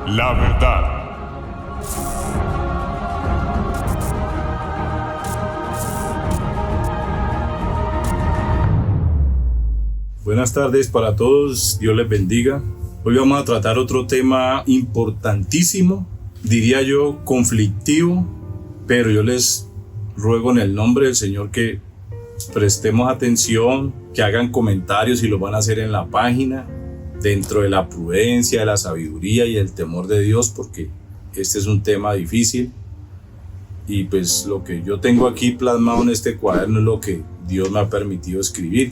La verdad. Buenas tardes para todos, Dios les bendiga. Hoy vamos a tratar otro tema importantísimo, diría yo conflictivo, pero yo les ruego en el nombre del Señor que prestemos atención, que hagan comentarios y lo van a hacer en la página, dentro de la prudencia, de la sabiduría y el temor de Dios, porque este es un tema difícil y pues lo que yo tengo aquí plasmado en este cuaderno es lo que Dios me ha permitido escribir.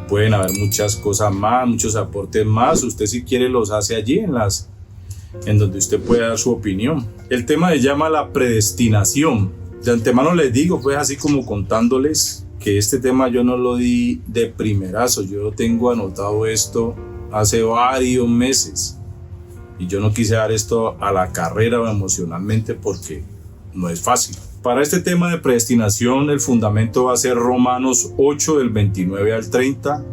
Pueden haber muchas cosas más, muchos aportes más. Usted si quiere los hace allí en donde usted puede dar su opinión. El tema se llama la predestinación. De antemano les digo, pues así como contándoles que este tema yo no lo di de primerazo. Yo tengo anotado esto hace varios meses. Y yo no quise dar esto a la carrera o emocionalmente porque no es fácil. Para este tema de predestinación, el fundamento va a ser Romanos 8, del 29 al 30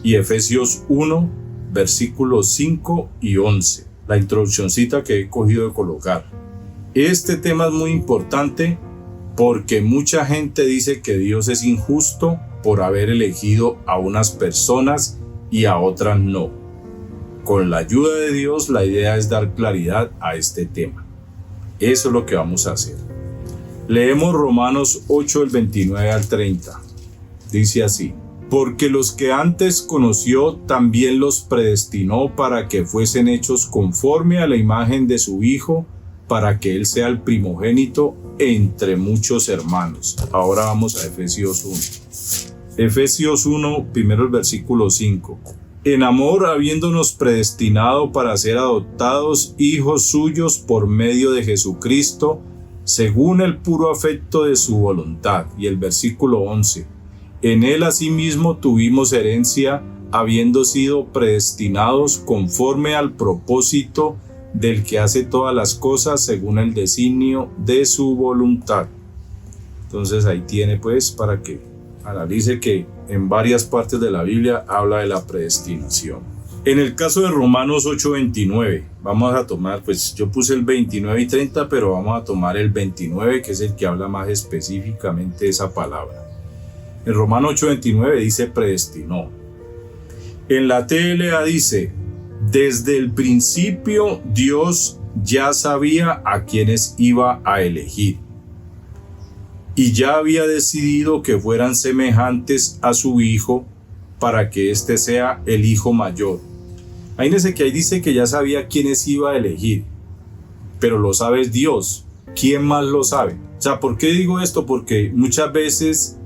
y Efesios 1, versículos 5 y 11. La introduccióncita que he cogido de colocar. Este tema es muy importante porque mucha gente dice que Dios es injusto por haber elegido a unas personas y a otras no. Con la ayuda de Dios, la idea es dar claridad a este tema. Eso es lo que vamos a hacer. Leemos Romanos 8, del 29 al 30. Dice así: porque los que antes conoció también los predestinó para que fuesen hechos conforme a la imagen de su Hijo, para que Él sea el primogénito entre muchos hermanos. Ahora vamos a Efesios 1. Efesios 1, primero el versículo 5. En amor, habiéndonos predestinado para ser adoptados hijos suyos por medio de Jesucristo, según el puro afecto de su voluntad. Y el versículo 11. En él asimismo tuvimos herencia, habiendo sido predestinados conforme al propósito del que hace todas las cosas según el designio de su voluntad. Entonces ahí tiene pues para que analice que en varias partes de la Biblia habla de la predestinación. En el caso de Romanos 8:29, vamos a tomar, pues yo puse el 29 y 30, pero vamos a tomar el 29, que es el que habla más específicamente de esa palabra. En Romanos 8:29 dice predestinó. En la TLA dice: desde el principio Dios ya sabía a quienes iba a elegir y ya había decidido que fueran semejantes a su Hijo para que éste sea el Hijo mayor. Imagínense que ahí dice que ya sabía quiénes iba a elegir, pero lo sabe Dios. ¿Quién más lo sabe? O sea, ¿por qué digo esto? Porque muchas veces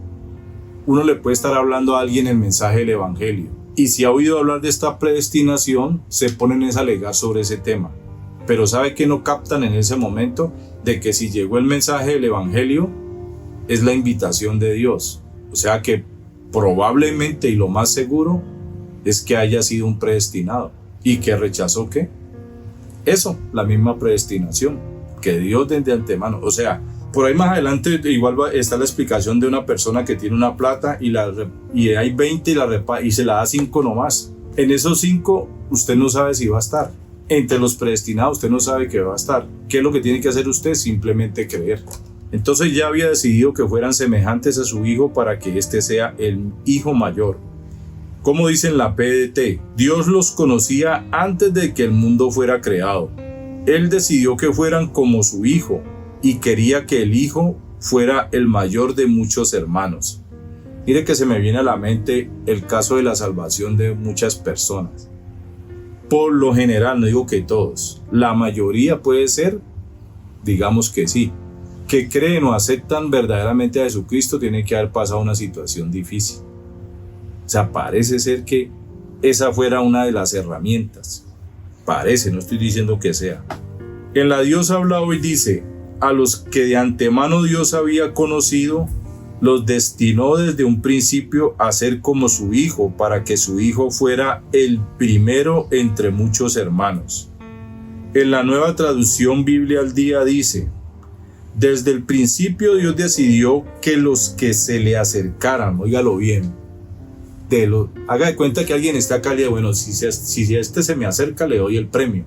uno le puede estar hablando a alguien el mensaje del Evangelio, y si ha oído hablar de esta predestinación, se ponen a alegar sobre ese tema. Pero ¿sabe qué no captan en ese momento? De que si llegó el mensaje del Evangelio, es la invitación de Dios. O sea que probablemente y lo más seguro es que haya sido un predestinado. ¿Y que rechazó qué? Eso, la misma predestinación que Dios desde antemano. O sea, por ahí más adelante igual está la explicación de una persona que tiene una plata y hay 20 y se la da 5 nomás. En esos 5 usted no sabe si va a estar. Entre los predestinados usted no sabe que va a estar. ¿Qué es lo que tiene que hacer usted? Simplemente creer. Entonces ya había decidido que fueran semejantes a su Hijo para que éste sea el Hijo mayor. Como dice en la PDT, Dios los conocía antes de que el mundo fuera creado. Él decidió que fueran como su Hijo y quería que el Hijo fuera el mayor de muchos hermanos. Mire que se me viene a la mente el caso de la salvación de muchas personas. Por lo general, no digo que todos, la mayoría puede ser, digamos que sí, que creen o aceptan verdaderamente a Jesucristo, tienen que haber pasado una situación difícil. O sea, parece ser que esa fuera una de las herramientas. Parece, no estoy diciendo que sea. En la Dios habla hoy dice: a los que de antemano Dios había conocido, los destinó desde un principio a ser como su Hijo, para que su Hijo fuera el primero entre muchos hermanos. En la Nueva Traducción Biblia al Día dice: desde el principio Dios decidió que los que se le acercaran, óigalo bien, haga de cuenta que alguien está acá y le dice: bueno, si este se me acerca, le doy el premio.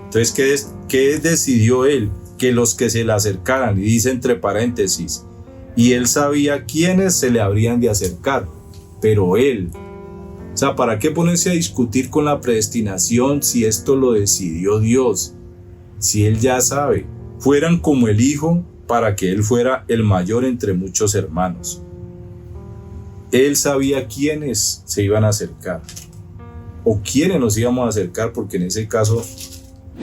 Entonces, ¿qué decidió él? Que los que se le acercaran, y dice entre paréntesis, y él sabía quiénes se le habrían de acercar, pero él, o sea, ¿para qué ponerse a discutir con la predestinación si esto lo decidió Dios? Si él ya sabe, fueran como el hijo para que él fuera el mayor entre muchos hermanos. Él sabía quiénes se iban a acercar, o quiénes nos íbamos a acercar, porque en ese caso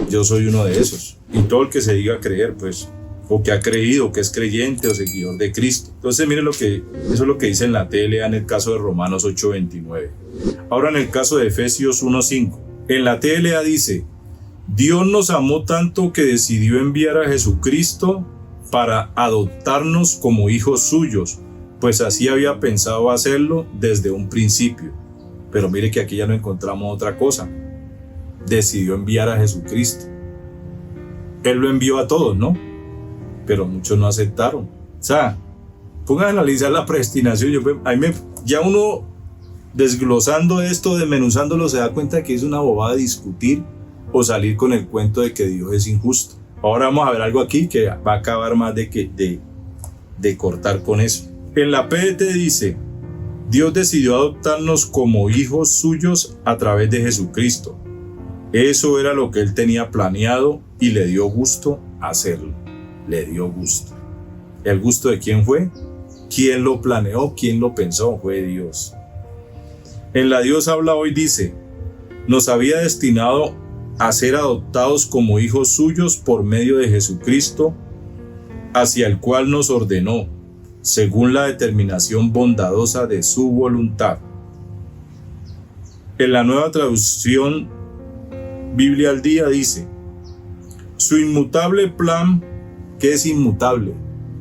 yo soy uno de esos. Y todo el que se diga creer, pues, o que ha creído, que es creyente o seguidor de Cristo. Entonces, miren eso es lo que dice en la TLA en el caso de Romanos 8:29. Ahora en el caso de Efesios 1:5. En la TLA dice: Dios nos amó tanto que decidió enviar a Jesucristo para adoptarnos como hijos suyos, pues así había pensado hacerlo desde un principio. Pero mire que aquí ya no encontramos otra cosa. Decidió enviar a Jesucristo. Él lo envió a todos, ¿no? Pero muchos no aceptaron. O sea, pongan a analizar la predestinación. Ya uno desglosando esto, desmenuzándolo, se da cuenta que es una bobada discutir o salir con el cuento de que Dios es injusto. Ahora vamos a ver algo aquí que va a acabar más de cortar con eso. En la PDT dice: Dios decidió adoptarnos como hijos suyos a través de Jesucristo. Eso era lo que él tenía planeado y le dio gusto hacerlo. Le dio gusto. ¿El gusto de quién fue? ¿Quién lo planeó? ¿Quién lo pensó? Fue Dios. En la Dios habla hoy dice: nos había destinado a ser adoptados como hijos suyos por medio de Jesucristo, hacia el cual nos ordenó, según la determinación bondadosa de su voluntad. En la Nueva Traducción Biblia al Día dice: su inmutable plan, que es inmutable,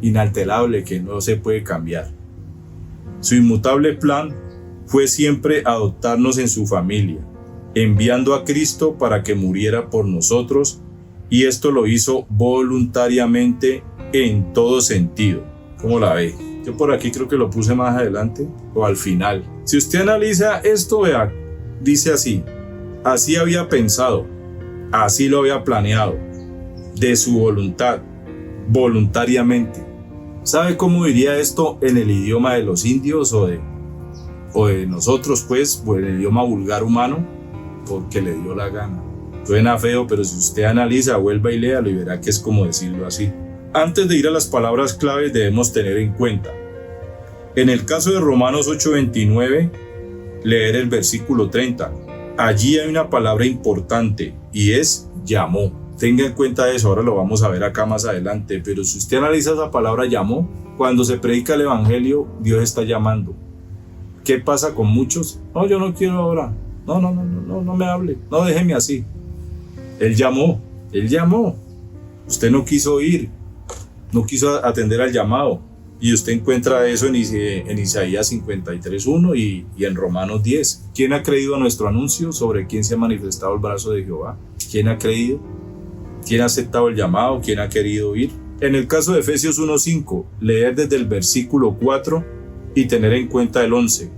inalterable, que no se puede cambiar. Su inmutable plan fue siempre adoptarnos en su familia, enviando a Cristo para que muriera por nosotros, y esto lo hizo voluntariamente en todo sentido. ¿Cómo la ve? Yo por aquí creo que lo puse más adelante o al final. Si usted analiza esto, vea, dice así: así había pensado, así lo había planeado, de su voluntad, voluntariamente. ¿Sabe cómo diría esto en el idioma de los indios o de nosotros, pues, o en el idioma vulgar humano? Porque le dio la gana. Suena feo, pero si usted analiza, vuelva y léalo y verá que es como decirlo así. Antes de ir a las palabras claves debemos tener en cuenta, en el caso de Romanos 8:29, leer el versículo 30. Allí hay una palabra importante y es llamó. Tenga en cuenta eso, ahora lo vamos a ver acá más adelante, pero si usted analiza esa palabra llamó, cuando se predica el evangelio, Dios está llamando. ¿Qué pasa con muchos? No, yo no quiero ahora. No me hable, no déjeme así. Él llamó. Usted no quiso ir, no quiso atender al llamado. Y usted encuentra eso en Isaías 53:1 y en Romanos 10. ¿Quién ha creído a nuestro anuncio sobre quién se ha manifestado el brazo de Jehová? ¿Quién ha creído? ¿Quién ha aceptado el llamado? ¿Quién ha querido ir? En el caso de Efesios 1:5, leer desde el versículo 4 y tener en cuenta el 11.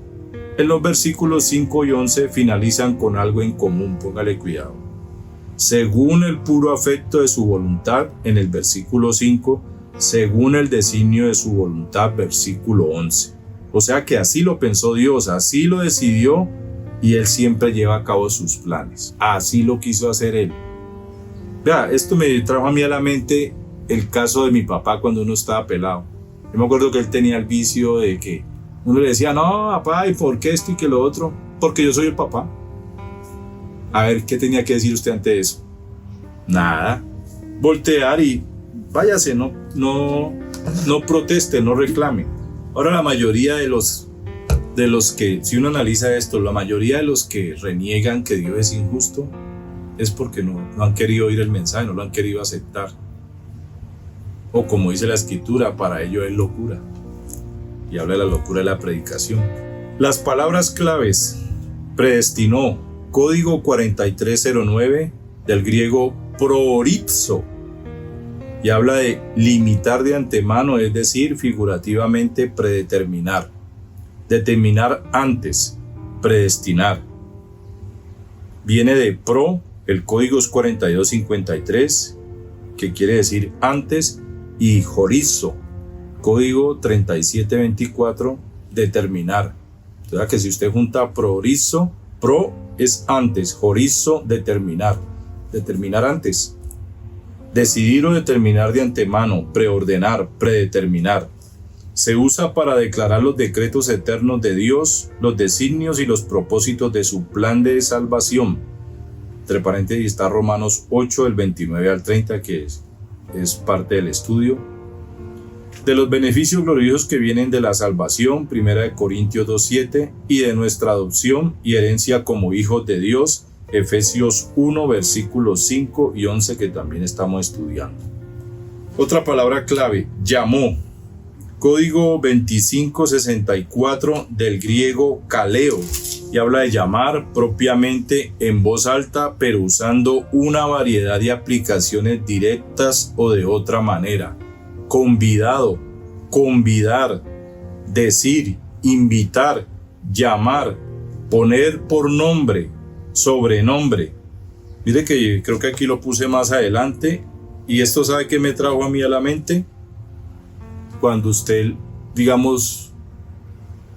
En los versículos 5 y 11 finalizan con algo en común, póngale cuidado. Según el puro afecto de su voluntad, en el versículo 5, según el designio de su voluntad, versículo 11. O sea que así lo pensó Dios, así lo decidió y Él siempre lleva a cabo sus planes. Así lo quiso hacer Él. Vea, esto me trajo a mí a la mente el caso de mi papá cuando uno estaba pelado. Yo me acuerdo que él tenía el vicio de que uno le decía: no, papá, ¿y por qué esto y que lo otro? Porque yo soy el papá. A ver, ¿qué tenía que decir usted ante eso? Nada. Voltear y váyase, no proteste, no reclame. Ahora la mayoría de los que, si uno analiza esto, la mayoría de los que reniegan que Dios es injusto es porque no han querido oír el mensaje, no lo han querido aceptar. O como dice la escritura, para ello es locura. Y habla de la locura de la predicación. Las palabras claves: predestinó, código 4309 del griego proorizo, y habla de limitar de antemano, es decir, figurativamente predeterminar, determinar antes, predestinar. Viene de pro, El código es 4253, que quiere decir antes, y horizo, código 3724, determinar. O sea que si usted junta prorizo, pro es antes, horizo, determinar. Determinar antes. Decidir o determinar de antemano, preordenar, predeterminar. Se usa para declarar los decretos eternos de Dios, los designios y los propósitos de su plan de salvación. Entre paréntesis está Romanos 8, del 29 al 30, que es parte del estudio. De los beneficios gloriosos que vienen de la salvación, 1 Corintios 2:7, y de nuestra adopción y herencia como hijos de Dios, Efesios 1, versículos 5 y 11, que también estamos estudiando. Otra palabra clave, llamó. Código 2564 del griego kaleo, y habla de llamar propiamente en voz alta, pero usando una variedad de aplicaciones directas o de otra manera. Convidado, convidar, decir, invitar, llamar, poner por nombre, sobrenombre. Mire que creo que aquí lo puse más adelante, y esto, ¿sabe qué me trajo a mí a la mente? Cuando usted, digamos,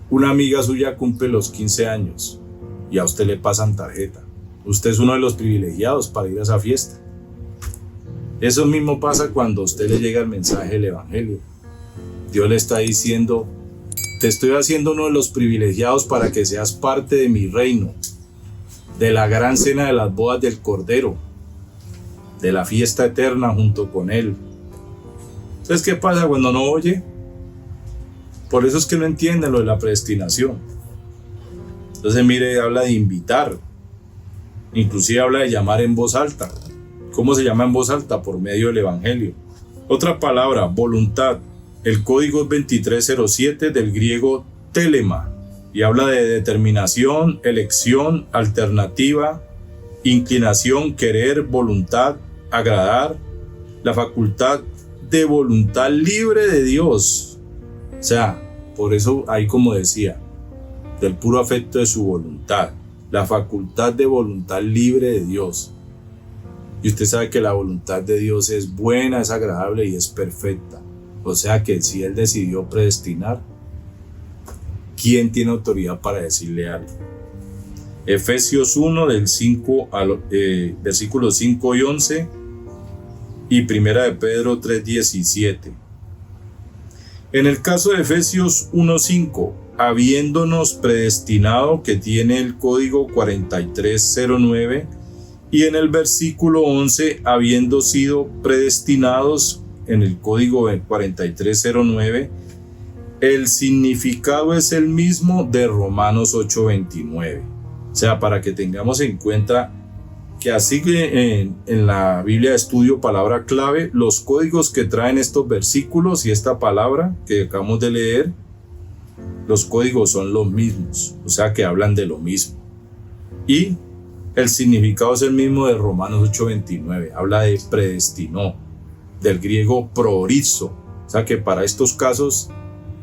una amiga suya cumple los 15 años y a usted le pasan tarjeta. Usted es uno de los privilegiados para ir a esa fiesta. Eso mismo pasa cuando a usted le llega el mensaje del Evangelio. Dios le está diciendo: te estoy haciendo uno de los privilegiados para que seas parte de mi reino, de la gran cena de las bodas del Cordero, de la fiesta eterna junto con Él. Entonces, ¿qué pasa cuando no oye? Por eso es que no entienden lo de la predestinación. Entonces, mire, habla de invitar, inclusive habla de llamar en voz alta. ¿Cómo se llama en voz alta? Por medio del Evangelio. Otra palabra, voluntad. El código es 2307 del griego telema, y habla de determinación, elección, alternativa, inclinación, querer, voluntad, agradar, la facultad de voluntad libre de Dios. O sea, por eso ahí, como decía, del puro afecto de su voluntad, la facultad de voluntad libre de Dios. Y usted sabe que la voluntad de Dios es buena, es agradable y es perfecta. O sea que si Él decidió predestinar, ¿quién tiene autoridad para decirle algo? Efesios 1 del 5 al versículos 5 y 11 y Primera de Pedro 3:17. En el caso de Efesios 1:5, habiéndonos predestinado, que tiene el código 4309, y en el versículo 11, habiendo sido predestinados, en el código 4309, el significado es el mismo de Romanos 8:29. O sea, para que tengamos en cuenta que así que en la Biblia de estudio, palabra clave, los códigos que traen estos versículos y esta palabra que acabamos de leer, los códigos son los mismos, o sea que hablan de lo mismo. Y el significado es el mismo de Romanos 8:29, habla de predestinó, del griego proorizo, o sea que para estos casos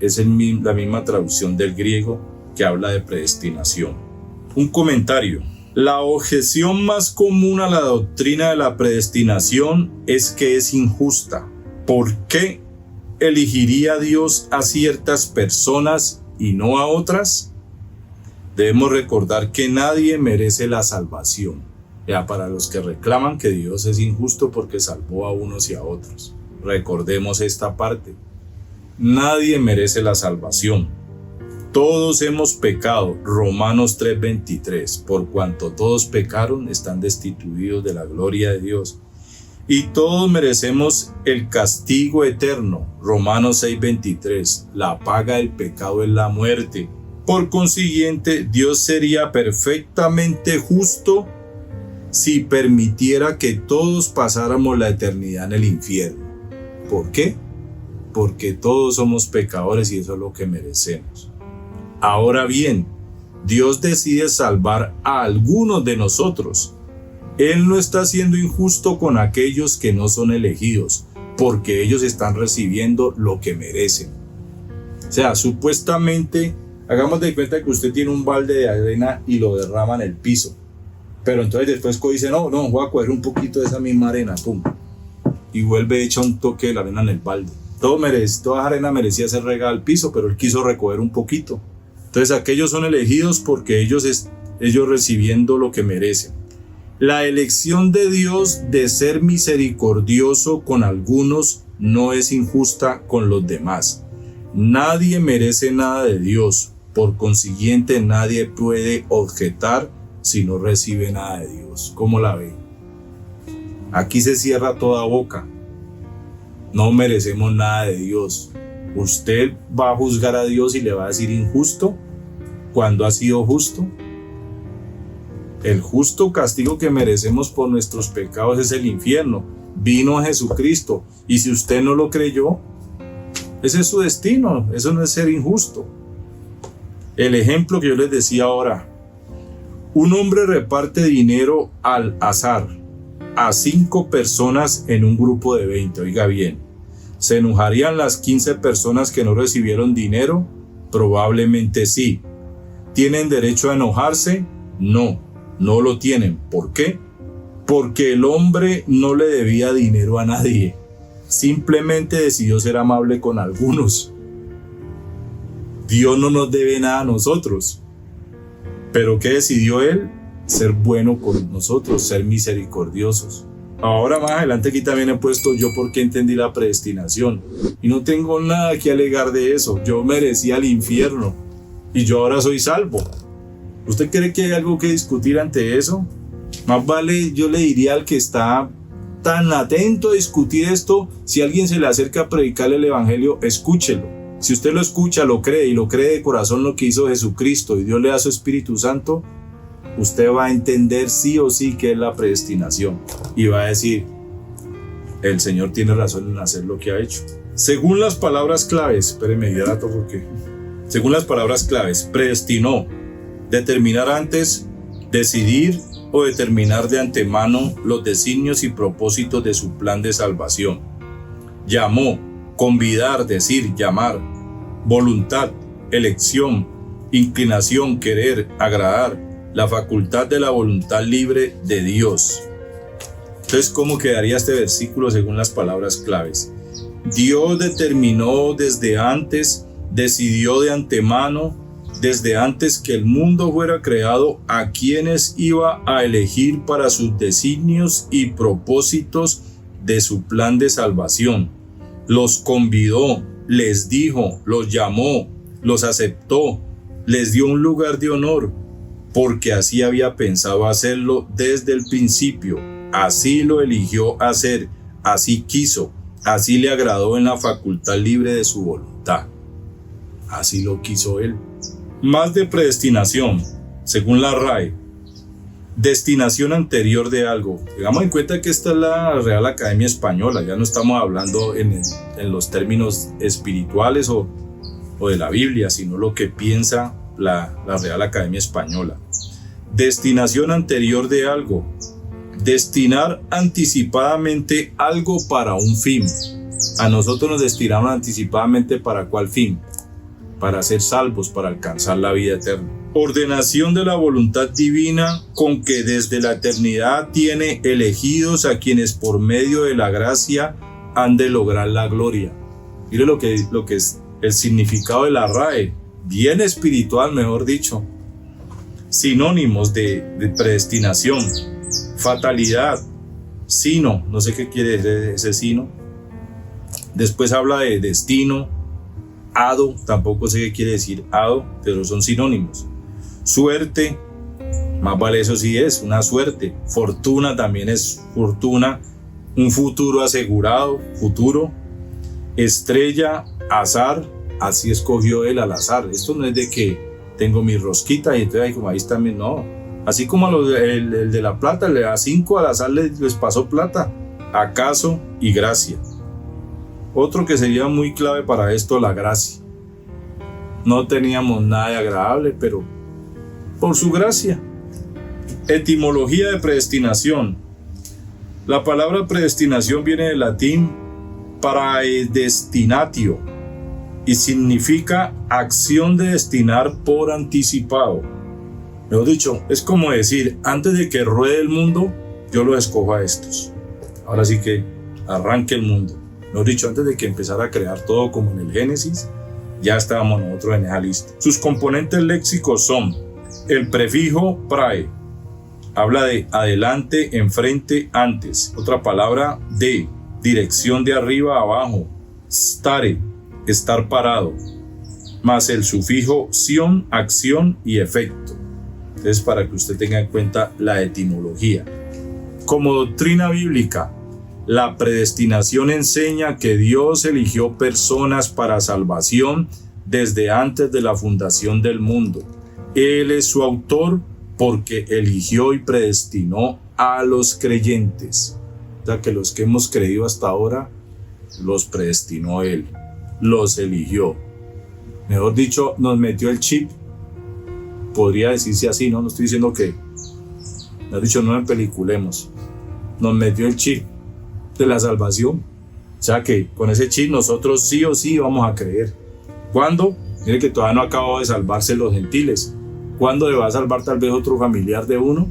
es la misma traducción del griego que habla de predestinación. Un comentario. La objeción más común a la doctrina de la predestinación es que es injusta. ¿Por qué elegiría Dios a ciertas personas y no a otras? Debemos recordar que nadie merece la salvación. Ya, para los que reclaman que Dios es injusto porque salvó a unos y a otros, recordemos esta parte. Nadie merece la salvación. Todos hemos pecado, Romanos 3:23, por cuanto todos pecaron, están destituidos de la gloria de Dios. Y todos merecemos el castigo eterno, Romanos 6:23, la paga del pecado es la muerte. Por consiguiente, Dios sería perfectamente justo si permitiera que todos pasáramos la eternidad en el infierno. ¿Por qué? Porque todos somos pecadores y eso es lo que merecemos. Ahora bien, Dios decide salvar a algunos de nosotros. Él no está siendo injusto con aquellos que no son elegidos, porque ellos están recibiendo lo que merecen. O sea, supuestamente, hagamos de cuenta que usted tiene un balde de arena y lo derrama en el piso. Pero entonces después dice, no, voy a coger un poquito de esa misma arena, pum. Y vuelve echa un toque de la arena en el balde. Toda esa arena merecía ser regada al piso, pero él quiso recoger un poquito. Entonces aquellos son elegidos porque ellos recibiendo lo que merecen. La elección de Dios de ser misericordioso con algunos no es injusta con los demás. Nadie merece nada de Dios, por consiguiente nadie puede objetar si no recibe nada de Dios. ¿Cómo la ve? Aquí se cierra toda boca. No merecemos nada de Dios. Usted va a juzgar a Dios y le va a decir injusto cuando ha sido justo. El justo castigo que merecemos por nuestros pecados es el infierno. Vino Jesucristo y si usted no lo creyó, ese es su destino. Eso no es ser injusto. El ejemplo que yo les decía ahora: un hombre reparte dinero al azar a 5 personas en un grupo de 20. Oiga bien, ¿se enojarían las 15 personas que no recibieron dinero? Probablemente sí. ¿Tienen derecho a enojarse? No, no lo tienen. ¿Por qué? Porque el hombre no le debía dinero a nadie. Simplemente decidió ser amable con algunos. Dios no nos debe nada a nosotros. ¿Pero qué decidió Él? Ser bueno con nosotros, ser misericordiosos. Ahora más adelante aquí también he puesto yo por qué entendí la predestinación. Y no tengo nada que alegar de eso. Yo merecía el infierno y yo ahora soy salvo. ¿Usted cree que hay algo que discutir ante eso? Más vale, yo le diría al que está tan atento a discutir esto, si alguien se le acerca a predicarle el evangelio, escúchelo. Si usted lo escucha, lo cree y lo cree de corazón lo que hizo Jesucristo y Dios le da su Espíritu Santo, usted va a entender sí o sí que es la predestinación y va a decir, el Señor tiene razón en hacer lo que ha hecho. Según las palabras claves, espéreme, ya rato porque... Según las palabras claves, predestinó, determinar antes, decidir o determinar de antemano los designios y propósitos de su plan de salvación. Llamó, convidar, decir, llamar, voluntad, elección, inclinación, querer, agradar, la facultad de la voluntad libre de Dios. Entonces, ¿cómo quedaría este versículo según las palabras claves? Dios determinó desde antes, decidió de antemano, desde antes que el mundo fuera creado, a quienes iba a elegir para sus designios y propósitos de su plan de salvación. Los convidó, les dijo, los llamó, los aceptó, les dio un lugar de honor, porque así había pensado hacerlo desde el principio. Así lo eligió hacer, así quiso, así le agradó en la facultad libre de su voluntad. Así lo quiso Él. Más de predestinación, según la RAE, destinación anterior de algo. Tengamos en cuenta que esta es la Real Academia Española, ya no estamos hablando en los términos espirituales o de la Biblia, sino lo que piensa la Real Academia Española. Destinación anterior de algo. Destinar anticipadamente algo para un fin. A nosotros nos destinaron anticipadamente ¿para cuál fin? Para ser salvos, para alcanzar la vida eterna. Ordenación de la voluntad divina con que desde la eternidad tiene elegidos a quienes por medio de la gracia han de lograr la gloria. Mire lo que es el significado de la RAE, bien espiritual, mejor dicho. Sinónimos de predestinación: fatalidad, sino, no sé qué quiere decir ese sino. Después habla de destino, hado, tampoco sé qué quiere decir hado, pero son sinónimos. Suerte, más vale eso sí es una suerte. Fortuna también es fortuna, un futuro asegurado, futuro. Estrella, azar, así escogió él al azar. Esto no es de que tengo mi rosquita y entonces como ahí también, no. Así como el de la plata, a 5 al azar les pasó plata, acaso y gracia. Otro que sería muy clave para esto, la gracia. No teníamos nada de agradable, pero por su gracia. Etimología de predestinación. La palabra predestinación viene del latín praedestinatio y significa acción de destinar por anticipado. Mejor dicho, es como decir, antes de que ruede el mundo, yo los escojo a estos. Ahora sí que arranque el mundo. Mejor dicho, antes de que empezara a crear todo como en el Génesis, ya estábamos nosotros en esa lista. Sus componentes léxicos son el prefijo prae, habla de adelante, enfrente, antes. Otra palabra de dirección de arriba a abajo, stare, estar parado, más el sufijo sion, acción y efecto. Entonces, para que usted tenga en cuenta la etimología. Como doctrina bíblica, la predestinación enseña que Dios eligió personas para salvación desde antes de la fundación del mundo. Él es su autor porque eligió y predestinó a los creyentes. O sea que los que hemos creído hasta ahora, los predestinó Él, los eligió. Mejor dicho, nos metió el chip. Podría decirse así, ¿no? No estoy diciendo que, mejor dicho, no empeliculemos. Nos metió el chip de la salvación. O sea que con ese chip nosotros sí o sí vamos a creer. ¿Cuándo? Mire que todavía no acabó de salvarse los gentiles. ¿Cuándo le va a salvar tal vez otro familiar de uno?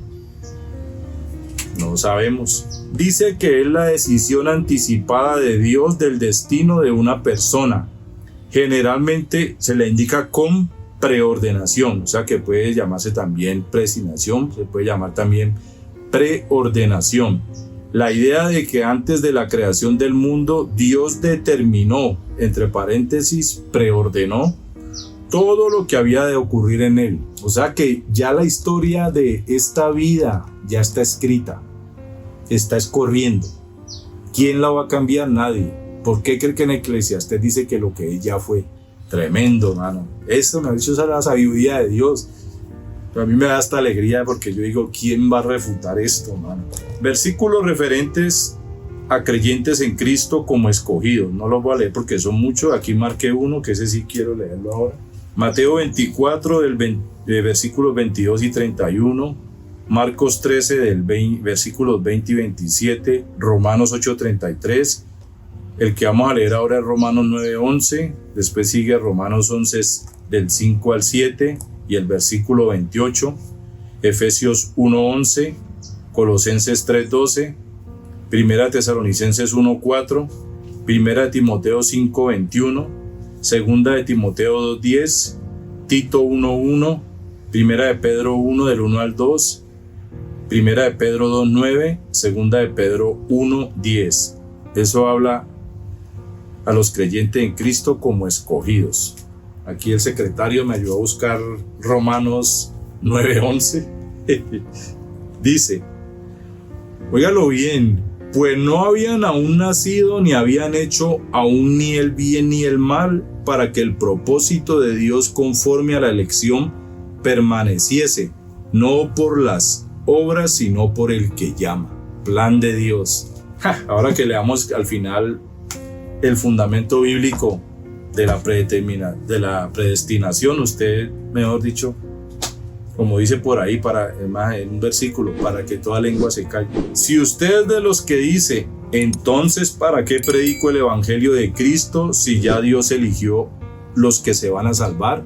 No sabemos. Dice que es la decisión anticipada de Dios del destino de una persona. Generalmente se le indica con preordenación, o sea que puede llamarse también predestinación, se puede llamar también preordenación. La idea de que antes de la creación del mundo Dios determinó, entre paréntesis, preordenó todo lo que había de ocurrir en él. O sea que ya la historia de esta vida ya está escrita, está escorriendo. ¿Quién la va a cambiar? Nadie. ¿Por qué cree que en Eclesiastés dice que lo que es ya fue? Tremendo, hermano. Esto me ha dicho la sabiduría de Dios. Pero a mí me da hasta alegría porque yo digo, ¿quién va a refutar esto, hermano? Versículos referentes a creyentes en Cristo como escogidos. No los voy a leer porque son muchos. Aquí marqué uno que ese sí quiero leerlo ahora. Mateo 24 de versículos 22 y 31. Marcos 13 versículos 20 y 27. Romanos 8:33. El que vamos a leer ahora es Romanos 9:11, después sigue Romanos 11 del 5 al 7 y el versículo 28, Efesios 1:11, Colosenses 3:12, Primera Tesalonicenses 1:4, Primera de Timoteo 5:21, Segunda de Timoteo 2:10, Tito 1:1, Primera de Pedro 1 del 1 al 2, Primera de Pedro 2:9, Segunda de Pedro 1:10. Eso habla a los creyentes en Cristo como escogidos. Aquí el secretario me ayudó a buscar Romanos 9:11. Dice, óigalo bien, pues no habían aún nacido ni habían hecho aún ni el bien ni el mal para que el propósito de Dios conforme a la elección permaneciese, no por las obras sino por el que llama. Plan de Dios. Ahora que leamos al final el fundamento bíblico de la predestinación, usted, mejor dicho, como dice por ahí en un versículo, para que toda lengua se calle. Si usted es de los que dice, entonces ¿para qué predico el evangelio de Cristo si ya Dios eligió los que se van a salvar?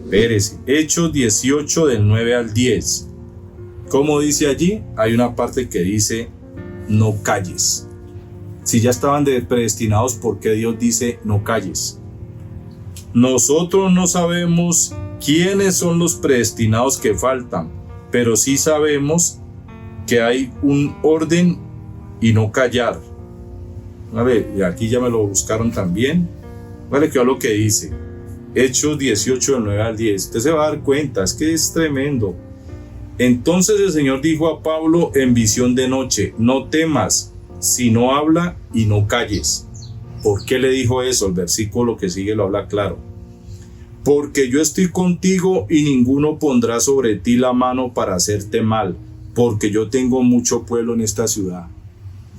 Espérese. Hechos 18 del 9 al 10. ¿Cómo dice allí? Hay una parte que dice, no calles. Si ya estaban predestinados, ¿por qué Dios dice no calles? Nosotros no sabemos quiénes son los predestinados que faltan, pero sí sabemos que hay un orden y no callar. Vale, y aquí ya me lo buscaron también. Vale, que es lo que dice. Hechos 18 del 9 al 10. Usted se va a dar cuenta, es que es tremendo. Entonces el Señor dijo a Pablo en visión de noche, no temas, sino habla y no calles. ¿Por qué le dijo eso? El versículo que sigue lo habla claro. Porque yo estoy contigo y ninguno pondrá sobre ti la mano para hacerte mal, porque yo tengo mucho pueblo en esta ciudad.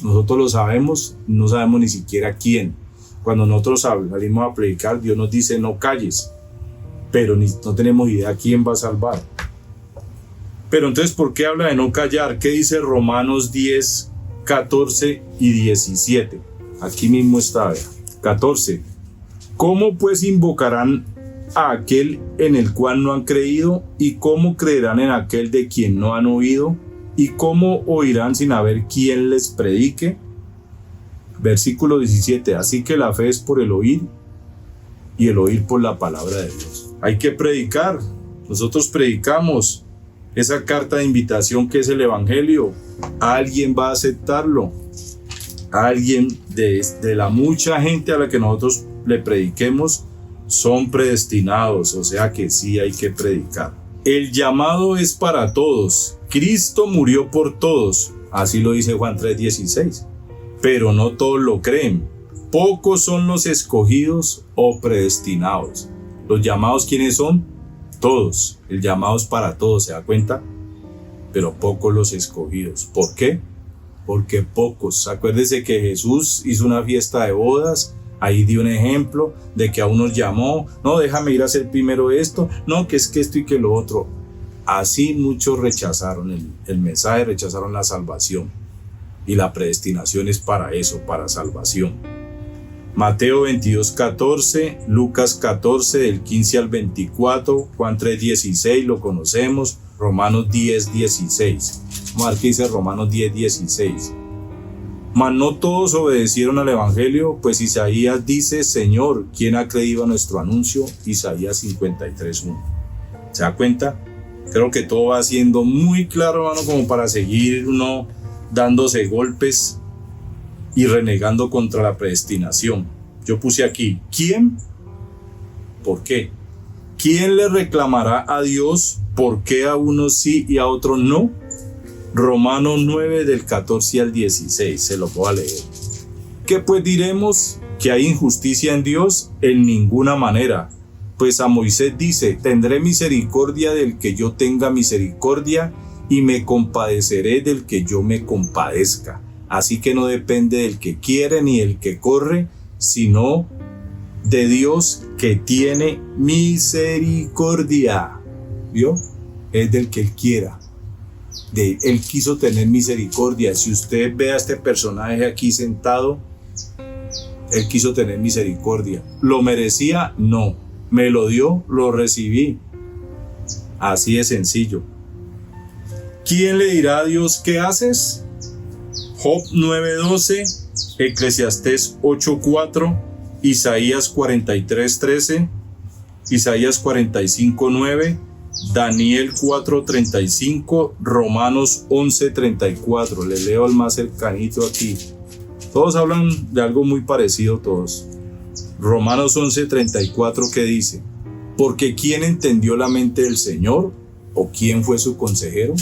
Nosotros lo sabemos, no sabemos ni siquiera quién. Cuando nosotros salimos a predicar, Dios nos dice no calles, pero no tenemos idea quién va a salvar. Pero entonces, ¿por qué habla de no callar? ¿Qué dice Romanos 10, 14 y 17? Aquí mismo está, vea. 14. ¿Cómo pues invocarán a aquel en el cual no han creído? ¿Y cómo creerán en aquel de quien no han oído? ¿Y cómo oirán sin haber quien les predique? Versículo 17. Así que la fe es por el oír, y el oír por la palabra de Dios. Hay que predicar. Nosotros predicamos esa carta de invitación que es el Evangelio. Alguien va a aceptarlo. Alguien de la mucha gente a la que nosotros le prediquemos son predestinados, o sea que sí hay que predicar. El llamado es para todos. Cristo murió por todos, así lo dice Juan 3:16, pero no todos lo creen. Pocos son los escogidos o predestinados. Los llamados, ¿quiénes son? Todos. El llamado es para todos, ¿se da cuenta? Pero pocos los escogidos. ¿Por qué? Porque pocos. Acuérdese que Jesús hizo una fiesta de bodas. Ahí dio un ejemplo de que a unos llamó, no, déjame ir a hacer primero esto, no, que es que esto y que lo otro. Así muchos rechazaron el mensaje, rechazaron la salvación. Y la predestinación es para eso, para salvación. Mateo 22:14, Lucas 14, del 15 al 24, Juan 3:16, lo conocemos, Romanos 10:16. Vamos a ver qué dice Romanos 10:16. Mas no todos obedecieron al Evangelio, pues Isaías dice, Señor, ¿quién ha creído a nuestro anuncio? Isaías 53:1. ¿Se da cuenta? Creo que todo va siendo muy claro, hermano, como para seguir uno dándose golpes y renegando contra la predestinación. Yo puse aquí, ¿quién? ¿Por qué? ¿Quién le reclamará a Dios por qué a unos sí y a otros no? Romanos 9 del 14 al 16, se lo voy a leer. ¿Qué pues diremos? ¿Que hay injusticia en Dios? En ninguna manera. Pues a Moisés dice, tendré misericordia del que yo tenga misericordia y me compadeceré del que yo me compadezca. Así que no depende del que quiere ni del que corre, sino de Dios que tiene misericordia. ¿Vio? Es del que él quiera. Él quiso tener misericordia. Si usted ve a este personaje aquí sentado, él quiso tener misericordia. ¿Lo merecía? No. ¿Me lo dio? Lo recibí. Así de sencillo. ¿Quién le dirá a Dios qué haces? Job 9:12, Eclesiastés 8:4, Isaías 43:13, Isaías 45:9, Daniel 4:35, Romanos 11:34. Le leo el más cercanito aquí. Todos hablan de algo muy parecido, todos. Romanos 11:34, ¿qué dice? Porque ¿quién entendió la mente del Señor? ¿O quién fue su consejero?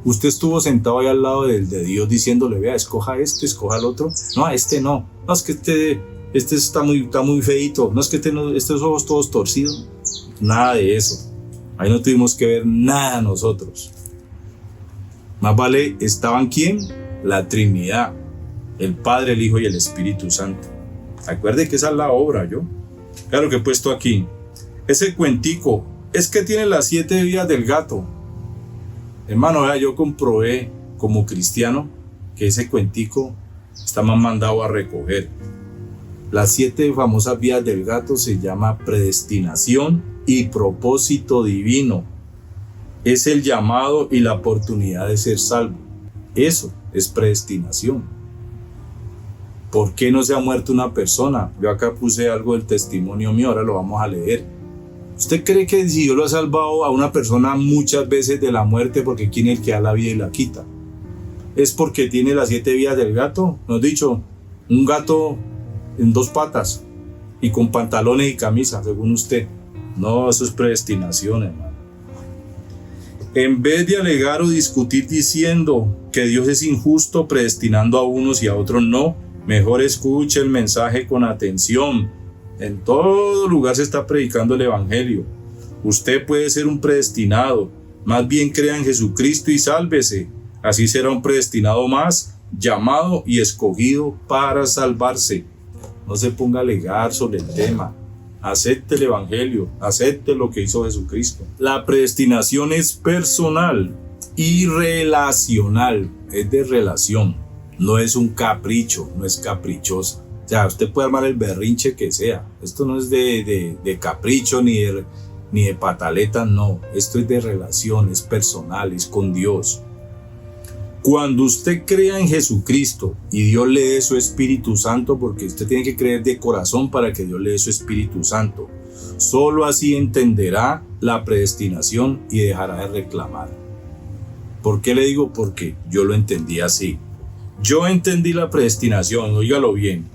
Usted estuvo sentado ahí al lado de Dios diciéndole, vea, escoja este, escoja el otro. No, a este no. No, es que este está muy feíto. No, es que estos ojos todos torcidos. Nada de eso. Ahí no tuvimos que ver nada nosotros. Más vale, ¿estaban quién? La Trinidad. El Padre, el Hijo y el Espíritu Santo. Acuerde que esa es la obra, ¿yo? Claro que he puesto aquí. Ese cuentico, es que tiene las 7 vidas del gato. Hermano, vea, yo comprobé como cristiano que ese cuentico está más mandado a recoger. Las 7 famosas vidas del gato se llama predestinación y propósito divino. Es el llamado y la oportunidad de ser salvo. Eso es predestinación. ¿Por qué no se ha muerto una persona? Yo acá puse algo del testimonio mío, ahora lo vamos a leer. ¿Usted cree que si Dios lo ha salvado a una persona muchas veces de la muerte porque quién es el que da la vida y la quita? ¿Es porque tiene las 7 vidas del gato? Nos dicho, un gato en 2 patas y con pantalones y camisa, según usted. No, eso es predestinación, hermano. En vez de alegar o discutir diciendo que Dios es injusto predestinando a unos y a otros no, mejor escuche el mensaje con atención. En todo lugar se está predicando el Evangelio. Usted puede ser un predestinado. Más bien crea en Jesucristo y sálvese. Así será un predestinado más, llamado y escogido para salvarse. No se ponga a alegar sobre el tema. Acepte el Evangelio, acepte lo que hizo Jesucristo. La predestinación es personal y relacional, es de relación, no es un capricho, no es caprichosa. O sea, usted puede armar el berrinche que sea. Esto no es de capricho ni de pataleta, no. Esto es de relaciones personales con Dios. Cuando usted crea en Jesucristo y Dios le dé su Espíritu Santo, porque usted tiene que creer de corazón para que Dios le dé su Espíritu Santo, solo así entenderá la predestinación y dejará de reclamar. ¿Por qué le digo? Porque yo lo entendí así. Yo entendí la predestinación, óigalo bien.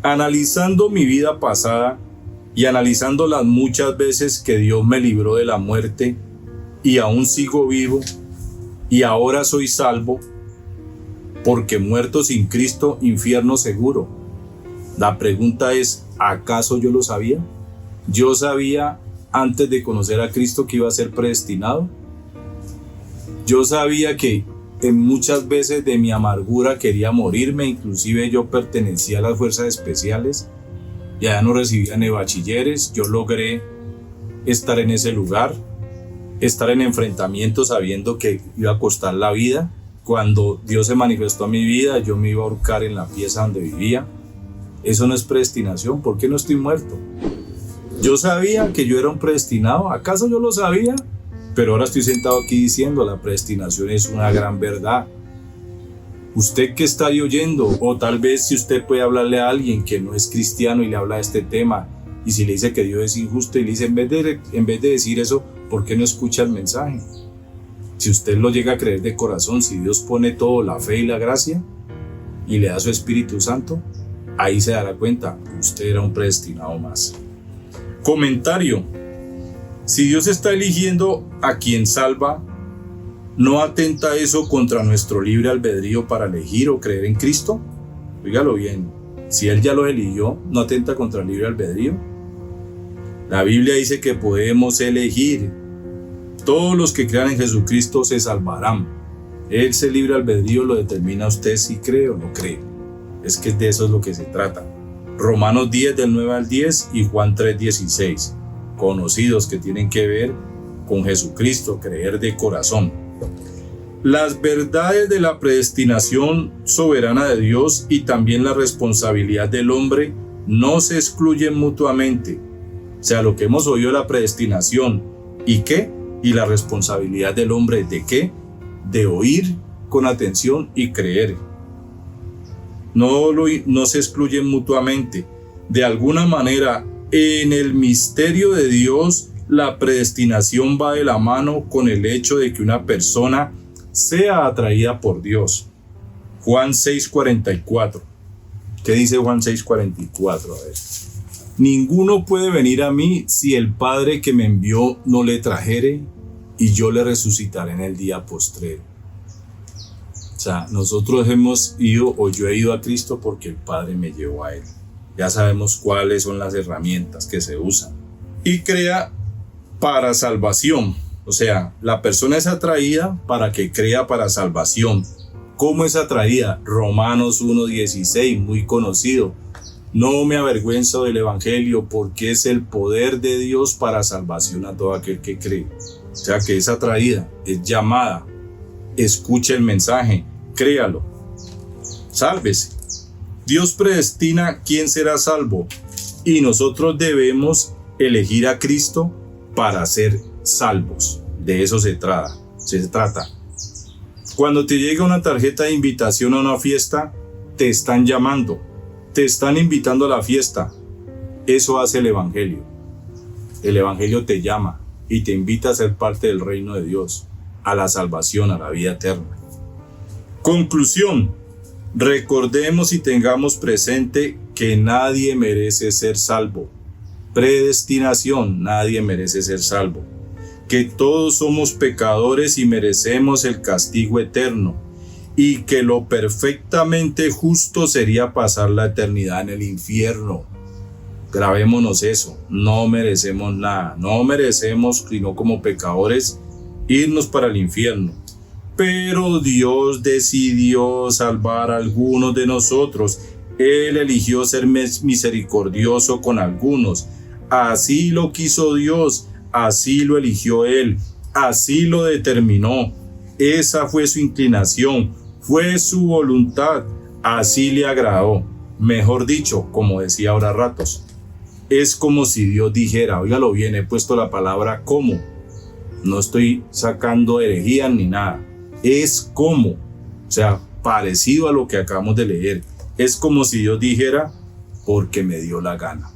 Analizando mi vida pasada y analizando las muchas veces que Dios me libró de la muerte y aún sigo vivo y ahora soy salvo, porque muerto sin Cristo, infierno seguro. La pregunta es, ¿acaso yo lo sabía? ¿Yo sabía antes de conocer a Cristo que iba a ser predestinado? Yo sabía que en muchas veces de mi amargura quería morirme, inclusive yo pertenecía a las fuerzas especiales, ya no recibía ni bachilleres, yo logré estar en ese lugar, estar en enfrentamiento sabiendo que iba a costar la vida. Cuando Dios se manifestó a mi vida, yo me iba a ahorcar en la pieza donde vivía. Eso no es predestinación. ¿Por qué no estoy muerto? Yo sabía que yo era un predestinado. ¿Acaso yo lo sabía? Pero ahora estoy sentado aquí diciendo, la predestinación es una gran verdad. Usted que está ahí oyendo, o tal vez si usted puede hablarle a alguien que no es cristiano y le habla de este tema, y si le dice que Dios es injusto y le dice, en vez de decir eso, ¿por qué no escucha el mensaje? Si usted lo llega a creer de corazón, si Dios pone todo, la fe y la gracia, y le da su Espíritu Santo, ahí se dará cuenta, usted era un predestinado más. Comentario: si Dios está eligiendo a quien salva, ¿no atenta eso contra nuestro libre albedrío para elegir o creer en Cristo? Óigalo bien, si Él ya lo eligió, ¿no atenta contra el libre albedrío? La Biblia dice que podemos elegir. Todos los que crean en Jesucristo se salvarán. Ese libre albedrío lo determina usted si cree o no cree. Es que de eso es lo que se trata. Romanos 10 del 9 al 10 y Juan 3:16. Conocidos que tienen que ver con Jesucristo, creer de corazón. Las verdades de la predestinación soberana de Dios y también la responsabilidad del hombre no se excluyen mutuamente. O sea, lo que hemos oído de la predestinación, ¿y qué? Y la responsabilidad del hombre, ¿de qué? De oír con atención y creer. No se excluyen mutuamente. De alguna manera, en el misterio de Dios, la predestinación va de la mano con el hecho de que una persona sea atraída por Dios. Juan 6:44. ¿Qué dice Juan 6:44? A ver. Ninguno puede venir a mí si el Padre que me envió no le trajere, y yo le resucitaré en el día postrero. O sea, nosotros hemos ido, o yo he ido a Cristo porque el Padre me llevó a Él. Ya sabemos cuáles son las herramientas que se usan. Y crea para salvación. O sea, la persona es atraída para que crea para salvación. ¿Cómo es atraída? Romanos 1:16, muy conocido. No me avergüenzo del Evangelio porque es el poder de Dios para salvación a todo aquel que cree. O sea que es atraída, es llamada. Escuche el mensaje, créalo. Sálvese. Dios predestina quién será salvo y nosotros debemos elegir a Cristo para ser salvos. De eso se trata. Cuando te llega una tarjeta de invitación a una fiesta, te están llamando, te están invitando a la fiesta. Eso hace el Evangelio. El Evangelio te llama y te invita a ser parte del reino de Dios, a la salvación, a la vida eterna. Conclusión: recordemos y tengamos presente que nadie merece ser salvo. Predestinación: nadie merece ser salvo. Que todos somos pecadores y merecemos el castigo eterno, y que lo perfectamente justo sería pasar la eternidad en el infierno. Grabémonos eso, no merecemos nada, no merecemos, sino como pecadores, irnos para el infierno. Pero Dios decidió salvar a algunos de nosotros. Él eligió ser misericordioso con algunos. Así lo quiso Dios, así lo eligió Él, así lo determinó. Esa fue su inclinación, fue su voluntad, así le agradó. Mejor dicho, como decía ahora ratos, es como si Dios dijera, óigalo bien, he puesto la palabra como, no estoy sacando herejías ni nada, es como, o sea, parecido a lo que acabamos de leer, es como si Dios dijera, porque me dio la gana.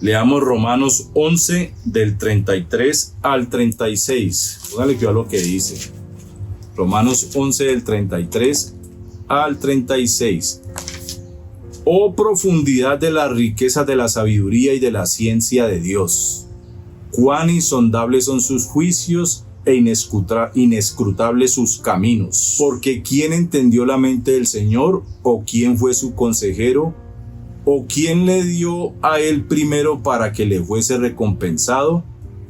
Leamos Romanos 11 del 33 al 36, póngale que a lo que dice, Romanos 11 del 33 al 36. Oh profundidad de la riqueza de la sabiduría y de la ciencia de Dios. Cuán insondables son sus juicios e inescrutables sus caminos. Porque ¿quién entendió la mente del Señor? ¿O quién fue su consejero? ¿O quién le dio a él primero para que le fuese recompensado?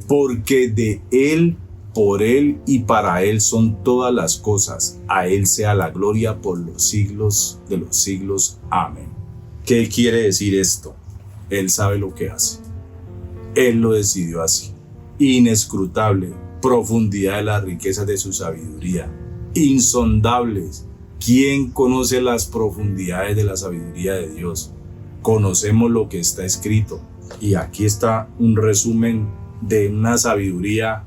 Porque de él, por él y para él son todas las cosas. A él sea la gloria por los siglos de los siglos. Amén. ¿Qué quiere decir esto? Él sabe lo que hace. Él lo decidió así. Inescrutable, profundidad de las riquezas de su sabiduría. Insondables. ¿Quién conoce las profundidades de la sabiduría de Dios? Conocemos lo que está escrito. Y aquí está un resumen de una sabiduría.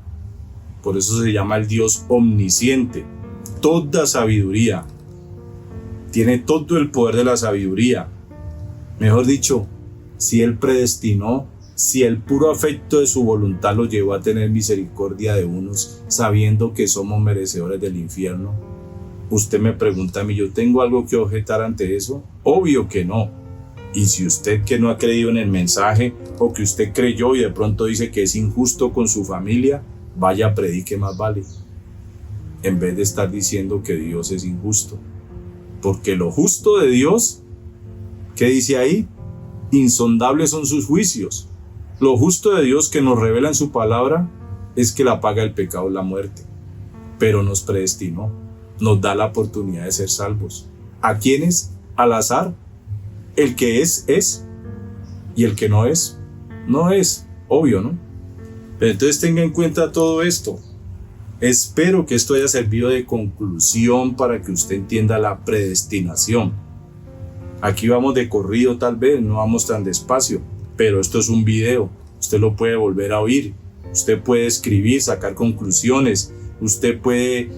Por eso se llama el Dios omnisciente. Toda sabiduría. Tiene todo el poder de la sabiduría. Mejor dicho, si Él predestinó, si el puro afecto de su voluntad lo llevó a tener misericordia de unos, sabiendo que somos merecedores del infierno, usted me pregunta a mí, ¿yo tengo algo que objetar ante eso? Obvio que no. Y si usted que no ha creído en el mensaje, o que usted creyó y de pronto dice que es injusto con su familia, vaya, predique más vale, en vez de estar diciendo que Dios es injusto. Porque lo justo de Dios, ¿qué dice ahí? Insondables son sus juicios. Lo justo de Dios que nos revela en su palabra es que la paga del pecado es la muerte. Pero nos predestinó, nos da la oportunidad de ser salvos. ¿A quiénes? Al azar. El que es, y el que no es, no es. Obvio, ¿no? Pero entonces tenga en cuenta todo esto. Espero que esto haya servido de conclusión para que usted entienda la predestinación. Aquí vamos de corrido tal vez, no vamos tan despacio, pero esto es un video, usted lo puede volver a oír, usted puede escribir, sacar conclusiones, usted puede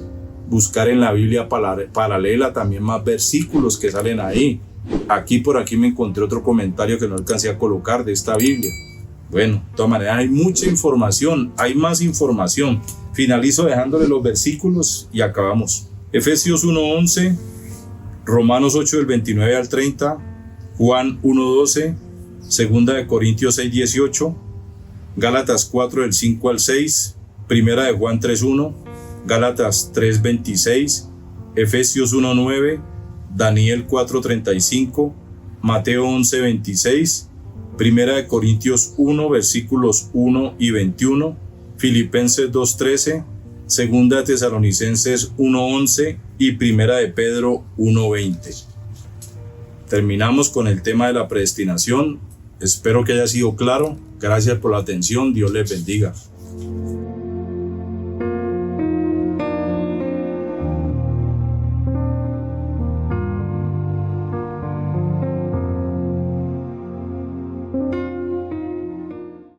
buscar en la Biblia paralela también más versículos que salen ahí. Aquí por aquí me encontré otro comentario que no alcancé a colocar de esta Biblia. Bueno, de todas maneras hay mucha información, hay más información. Finalizo dejándole los versículos y acabamos. Efesios 1:11, Romanos 8 del 29 al 30, Juan 1:12, Segunda de Corintios 6:18, Gálatas 4 del 5 al 6, Primera de Juan 3:1, Gálatas 3:26, Efesios 1:9, Daniel 4:35, Mateo 11:26, Primera de Corintios 1 versículos 1 y 21, Filipenses 2:13, Segunda de Tesalonicenses 1:11 y Primera de Pedro 1:20. Terminamos con el tema de la predestinación. Espero que haya sido claro. Gracias por la atención. Dios les bendiga.